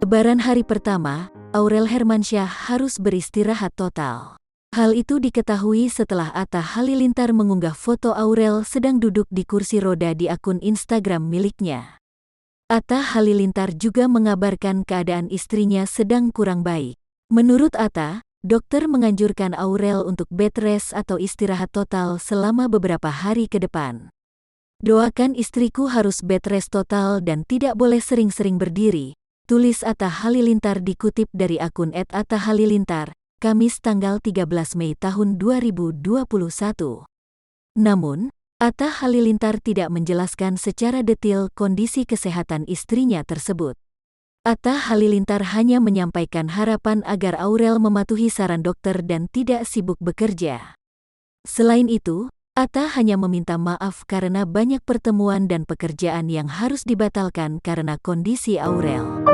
Lebaran hari pertama, Aurel Hermansyah harus beristirahat total. Hal itu diketahui setelah Atta Halilintar mengunggah foto Aurel sedang duduk di kursi roda di akun Instagram miliknya. Atta Halilintar juga mengabarkan keadaan istrinya sedang kurang baik. Menurut Atta, dokter menganjurkan Aurel untuk bed rest atau istirahat total selama beberapa hari ke depan. Doakan istriku harus bed rest total dan tidak boleh sering-sering berdiri, tulis Atta Halilintar dikutip dari akun @atta_halilintar, Kamis tanggal 13 Mei tahun 2021. Namun, Atta Halilintar tidak menjelaskan secara detail kondisi kesehatan istrinya tersebut. Atta Halilintar hanya menyampaikan harapan agar Aurel mematuhi saran dokter dan tidak sibuk bekerja. Selain itu, Atta hanya meminta maaf karena banyak pertemuan dan pekerjaan yang harus dibatalkan karena kondisi Aurel.